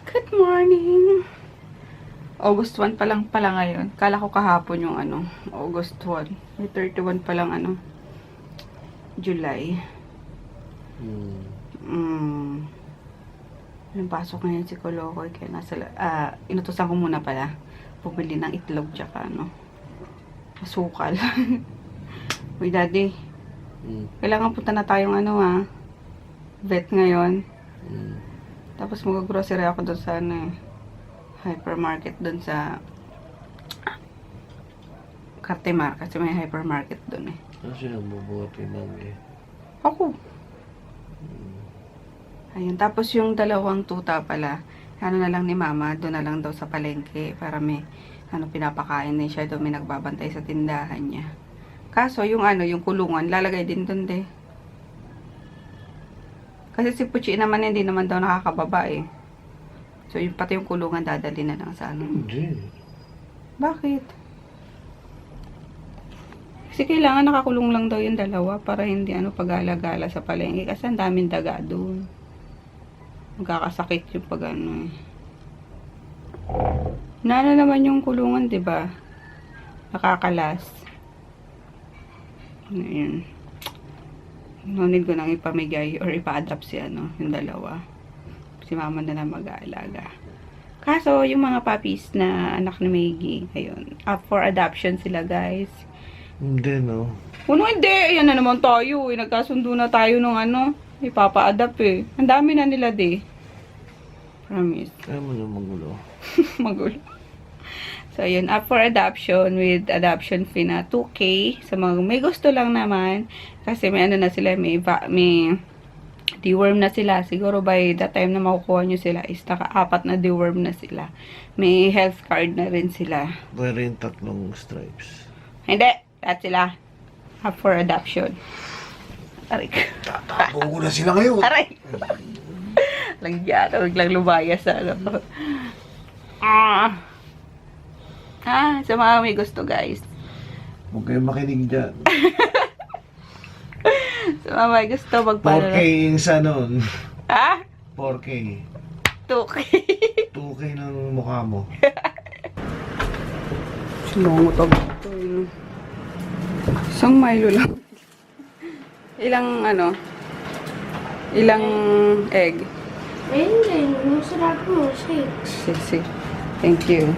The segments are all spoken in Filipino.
Good morning! August 1 pa lang pala ngayon. Kala ko kahapon yung August 1. May 31 pa lang July. Anong pasok ngayon si Kolokoy. Kaya inutusan ko muna pala. Bumili ng itlog tsaka asukal. Uy, daddy. Kailangan punta na tayong vet ngayon. Tapos mag-grocery ako doon sa hypermarket doon sa Cartimar kasi may hypermarket doon eh. Ano siya nagbubuhat kay Mami? Ako. Ayun, tapos yung dalawang tuta pala, na lang ni Mama, doon na lang daw sa palengke para may pinapakain din siya doon, may nagbabantay sa tindahan niya. Kaso yung yung kulungan, lalagay din doon de. Kasi si Puchi naman hindi naman daw nakakababa eh. So yung pati yung kulungan dadali na lang sa Hindi. Bakit? Kasi kailangan nakakulong lang daw yung dalawa para hindi pag-alagala sa palengke kasi ang daming daga doon. Magkakasakit yung pag eh. Nana naman yung kulungan, 'di ba? Nakakalas. Ayun. No need ko nang ipamigay or ipa-adapt si yung dalawa. Si Mama na lang mag-aalaga. Kaso, yung mga puppies na anak ni Maggie, ayun, up for adoption sila, guys. Hindi, no? Hindi. Ayan na naman tayo, eh. Nagkasundo na tayo ng ipapa-adapt, eh. Ang dami na nila, Promise. Kaya mo na magulo. Magulo. So, ayun, up for adoption with adoption fee na 2K. Sa mga may gusto lang naman. Kasi may na sila, may deworm na sila. Siguro by the time na makukuha nyo sila is naka-4 na deworm na sila. May health card na rin sila. Pwede rin 3 stripes. Hindi. Lahat sila. Up for adoption. Aray. Tatapo ko na sila ngayon. Aray. Langyan. Lang lumayas sa sa mga may gusto, guys. Huwag kayong makinig dyan. Sa mga may gusto, 4K yung sa nun. Ha? 4K. 2K. 2K ng mukha mo. Sumungot ito. Isang Milo lang. Ilang egg? Ayun, masarap mo, 6. Sige. Thank you.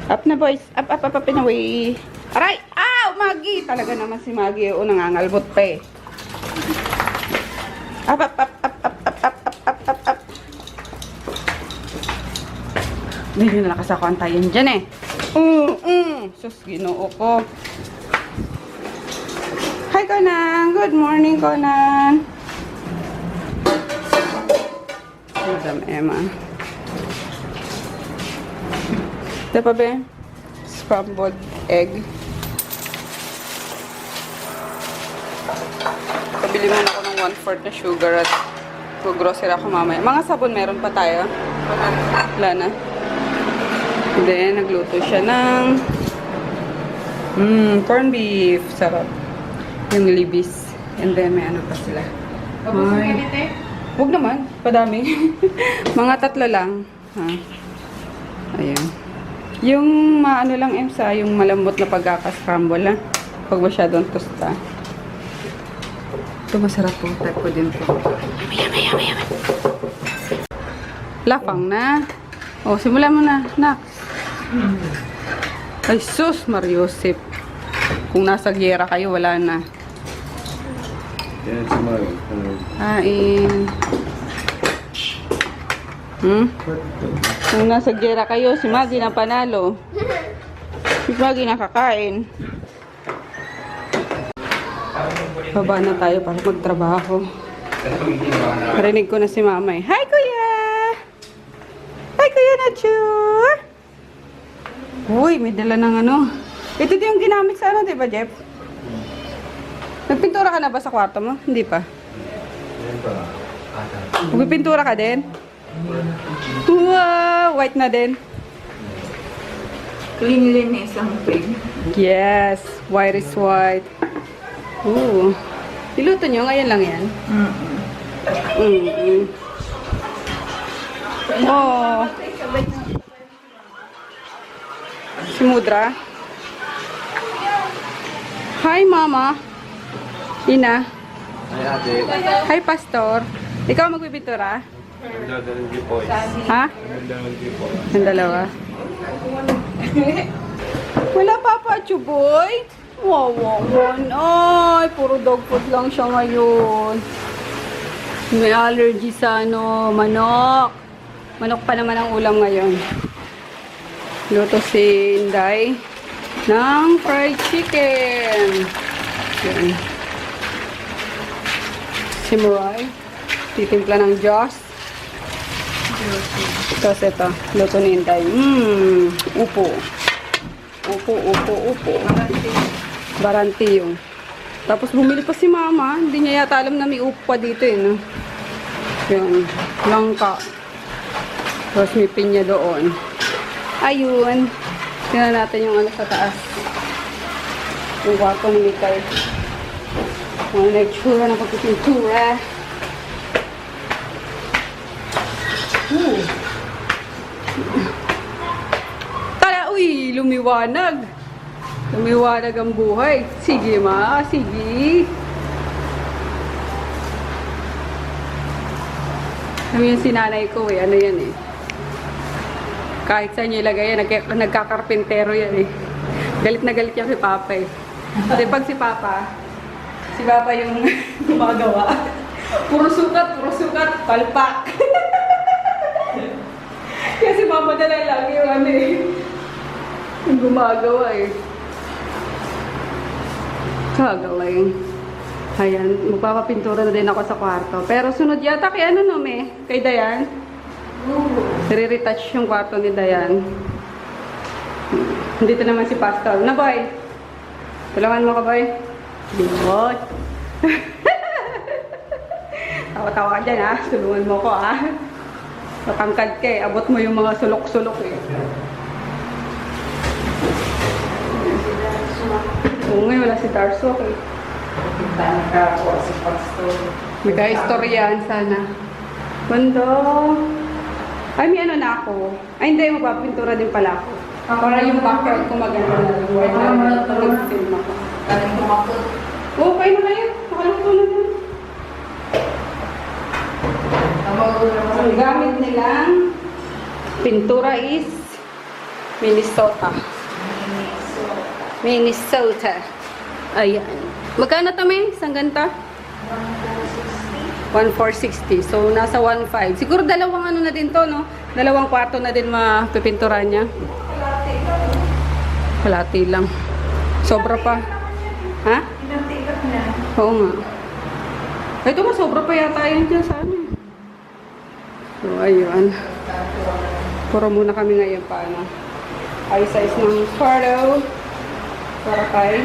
Up na, boys. Up and away. Aray! Ow! Maggie! Talaga naman si Maggie. Nangangalbot pa eh. Up. Medyo nalakas ako antayin dyan eh. Sus, ginoo ko. Hi, Conan. Good morning, Conan. Madam Emma. Ito pa ba? Scrambled egg. Pabili muna ako ng 1/4 na sugar at grocery ako mamaya. Mga sabon meron pa tayo. Wala na. Then, nagluto siya ng corned beef. Sarap. Yung libis. And then, may pa sila. Huwag naman. Padami. Mga 3 lang. Ayan. Yung lang emsa, yung malambot na pagkaka-scramble na. Pag masyadong tosta. Ito masarap po. Type ko din po. Yummy. Lafang na. O, simulan mo na. Nak. Ay, sus, Mariosip. Kung nasa gyera kayo, wala na. Yan si Mario. Kain. Kung nasa gyera kayo, si Maggie na panalo. Si Maggie nakakain. Baba na tayo para magtrabaho. Narinig ko na si Mama eh. Hi, Kuya! Hi, Kuya Nacho! Uy, may dala ng Ito din yung ginamit sa diba, Jeff? Nagpintura ka na ba sa kwarto mo? Hindi pa. Magpipintura ka din? Wow! White na din. Cleanliness ang pig. Yes. White is white. Ooh. Niluto nyo? Ngayon lang yan? Oh. Mudra. Hi, Mama. Ina. Ay, ate. Hi, Pastor. Ikaw magpipintura? Nagdadalang di po. Ha? Nagdadalang di po. Ang dalawa. Wala Papa Chuboy. Wawawan. Ay, puro dog food lang siya ngayon. May allergy sa manok. Manok pa naman ang ulam ngayon. Luto si Inday ng fried chicken. Yan. Si Muray. Titimpla ng Diyos. Tapos ito, luto ni Inday. Upo. Upo. Baranti yung. Tapos bumili pa si Mama. Hindi niya yata alam na may upo pa dito eh. No? Yung langka. Tapos may pinya doon. Ayun. Tingnan natin yung ano sa taas. Yung kwarto ni Mikay. Ano na itsura ng pagpipintura. Tara, uy, lumiwanag. Lumiwanag ang buhay. Sige, Ma. Sige. Kami yung sinanay ko eh. Ano yan eh. Kahit saan niya ilagay yan. Nagkakarpentero yan eh. Galit na galit yan si Papa eh. Kasi pag si Papa yung gumagawa. Puro sukat, palpak. Kasi Mama na lang yung ano eh. Yung gumagawa eh. Kagaling. Ayan, magpapapintura na din ako sa kwarto. Pero sunod yata kay ano no, kay Dayan. Re-retouch yung kwarto ni Dayan. Dito naman si Pastor. Na, boy? Tulungan mo ka, boy? Limot. Tawa-tawa ka dyan, ha? Tulungan mo ko, ha? Matangkad ka, eh. Abot mo yung mga sulok-sulok, eh. Oo, ngayon wala si Darso, eh. Nakakuha si Pastor. Magka-istoryahan sana. Bando. Ay, may ano na ako. Ay, hindi. Magpapintura din pala ako. Para yung background ko maganda na lang. White na nag-film ako. Kaling kumakot. Okay na kayo. Nakaluto na din. Ang gamit nilang pintura is Minnesota. Ayan. Magkano tami? Isang ganta? 1,460. So, nasa 1,500. Siguro dalawang ano na din to, no? Dalawang kwarto na din mapipintura niya. Kalati lang. Sobra pa. Ha? Oo nga. Ito nga, sobra pa yata yun dyan sa ano. So, ayun. Puro muna kami ngayon pa, ano. Size ng kwarto. Para kay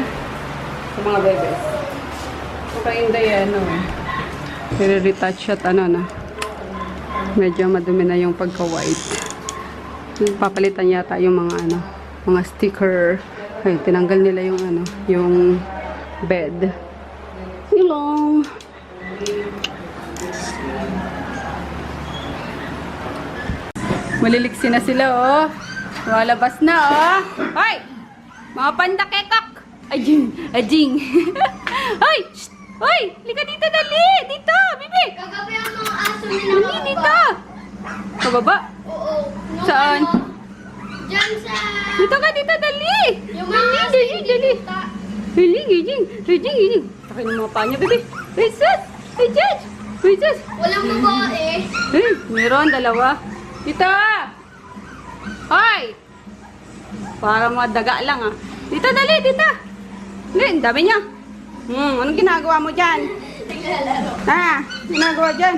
sa mga bebes. So, kay Inday, ano, retouch at ano na. Medyo madumi na yung pagka-white. Papalitan yata yung mga ano, mga sticker. Ay, tinanggal nila yung ano, yung bed. Ilong. Maliliksi na sila, oh. Walabas na, oh. Hoy! Mga pandakekak! Ajing! Ajing! Hoy! Shh! Hoy! Lika dito, dali! Dito! Bibi! Kagabi ang mga aso nila. Dali dito! Pababa? Oo. Saan? Diyan sa... Dito ka, dito, dali! Yung mga aso Dali, dali! dito. Dali, gijing! Gijing, gijing! Takin ng mga panya, bibi! Wait, sus! Wait, sus! Wait, sus! Walang babae. Meron, dalawa. Dito! Hoy! Para mga daga lang, ah. Dito, dali, dito! Dali, ang dami niya. Anong ginagawa mo dyan? Naglalaro. Ha? Ginagawa dyan?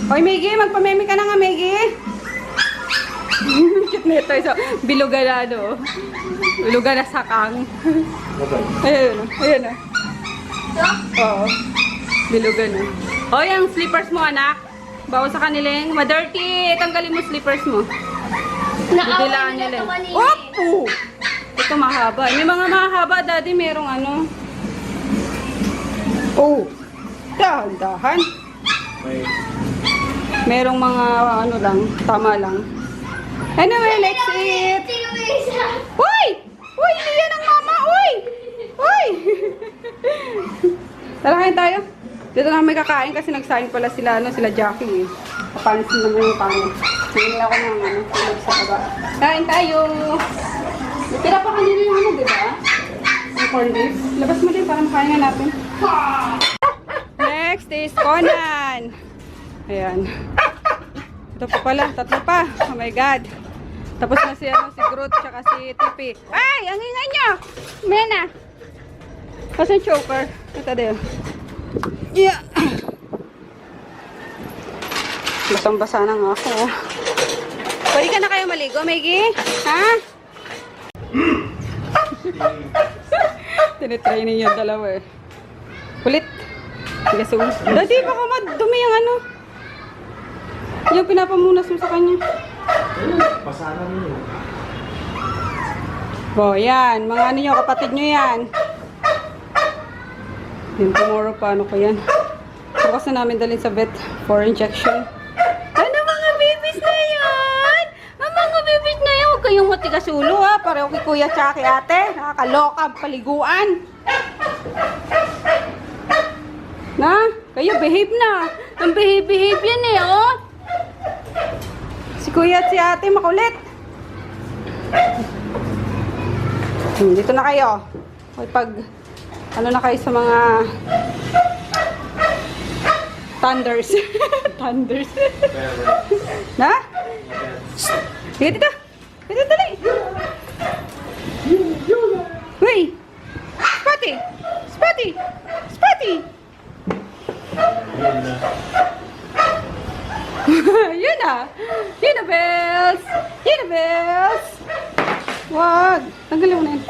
Hoy, Miggy, magpameme ka na nga, Miggy. Cute na ito. So, biluga na, no? Biluga na sakang. Ayun, ayun, ah. Oo. Biluga na. Hoy, ang slippers mo, anak. Bawa sa kanilang ma-dirty. Tanggalin mo slippers mo. Didilaan nila. Opo! Ito mahaba. May mga mahaba, daddy. Merong ano. Oh! Dahan-dahan. May Merong mga ano lang, tama lang. Anyway, let's eat. Sino ba isa? Uy! Uy, hindi yan ang mama! Uy! Uy! Tara, kain tayo. Dito na may kakain kasi nagsain pala sila, sila Jackie eh. Kapansin naman yung kanin. Hindi ako ng tulog sa baba. Kain tayo! Tira pa kanina yung di ba? Yung corned beef. Labas mo din para makain nga natin. Next is Conan. Ayan. Ito pa pala, tatlo pa. Oh my God. Tapos na si Groot, tsaka si Tippy. Ay! Ang ingay nyo! Mena! Kasi choker. Ito din. Yeah! Basang-basa na nga ako. Pwede ka na kayo maligo, Maggie? Ha? Tinitry niyo yung dalawa eh. Kulit. Sige, so. Daddy, baka madumi yung ano. Yung pinapamunas mo sa kanya. Pasaran niyo. Oh, yan. Mga ano nyo, kapatid nyo yan. Yung tomorrow, paano ko yan? Bukas na namin dalhin sa vet for injection. Ano mga babies na yan? Ang mga babies na yan. Huwag kayong matigas ulo ha. Pareho kay kuya tsaka kay ate. Nakakaloka, paliguan. Na, kayo behave na. Ang behave yan eh, oh. Si kuya at si ate makulit. Dito na kayo. Okay, pag ano na kayo sa mga thunders. Thunders. Na? Sige, dito. Dito, dali. Uy! Spotty! Spotty! Spotty! Yun na! Yun na, bells! Yun na, bells! Wag! Tanggalin mo na yun.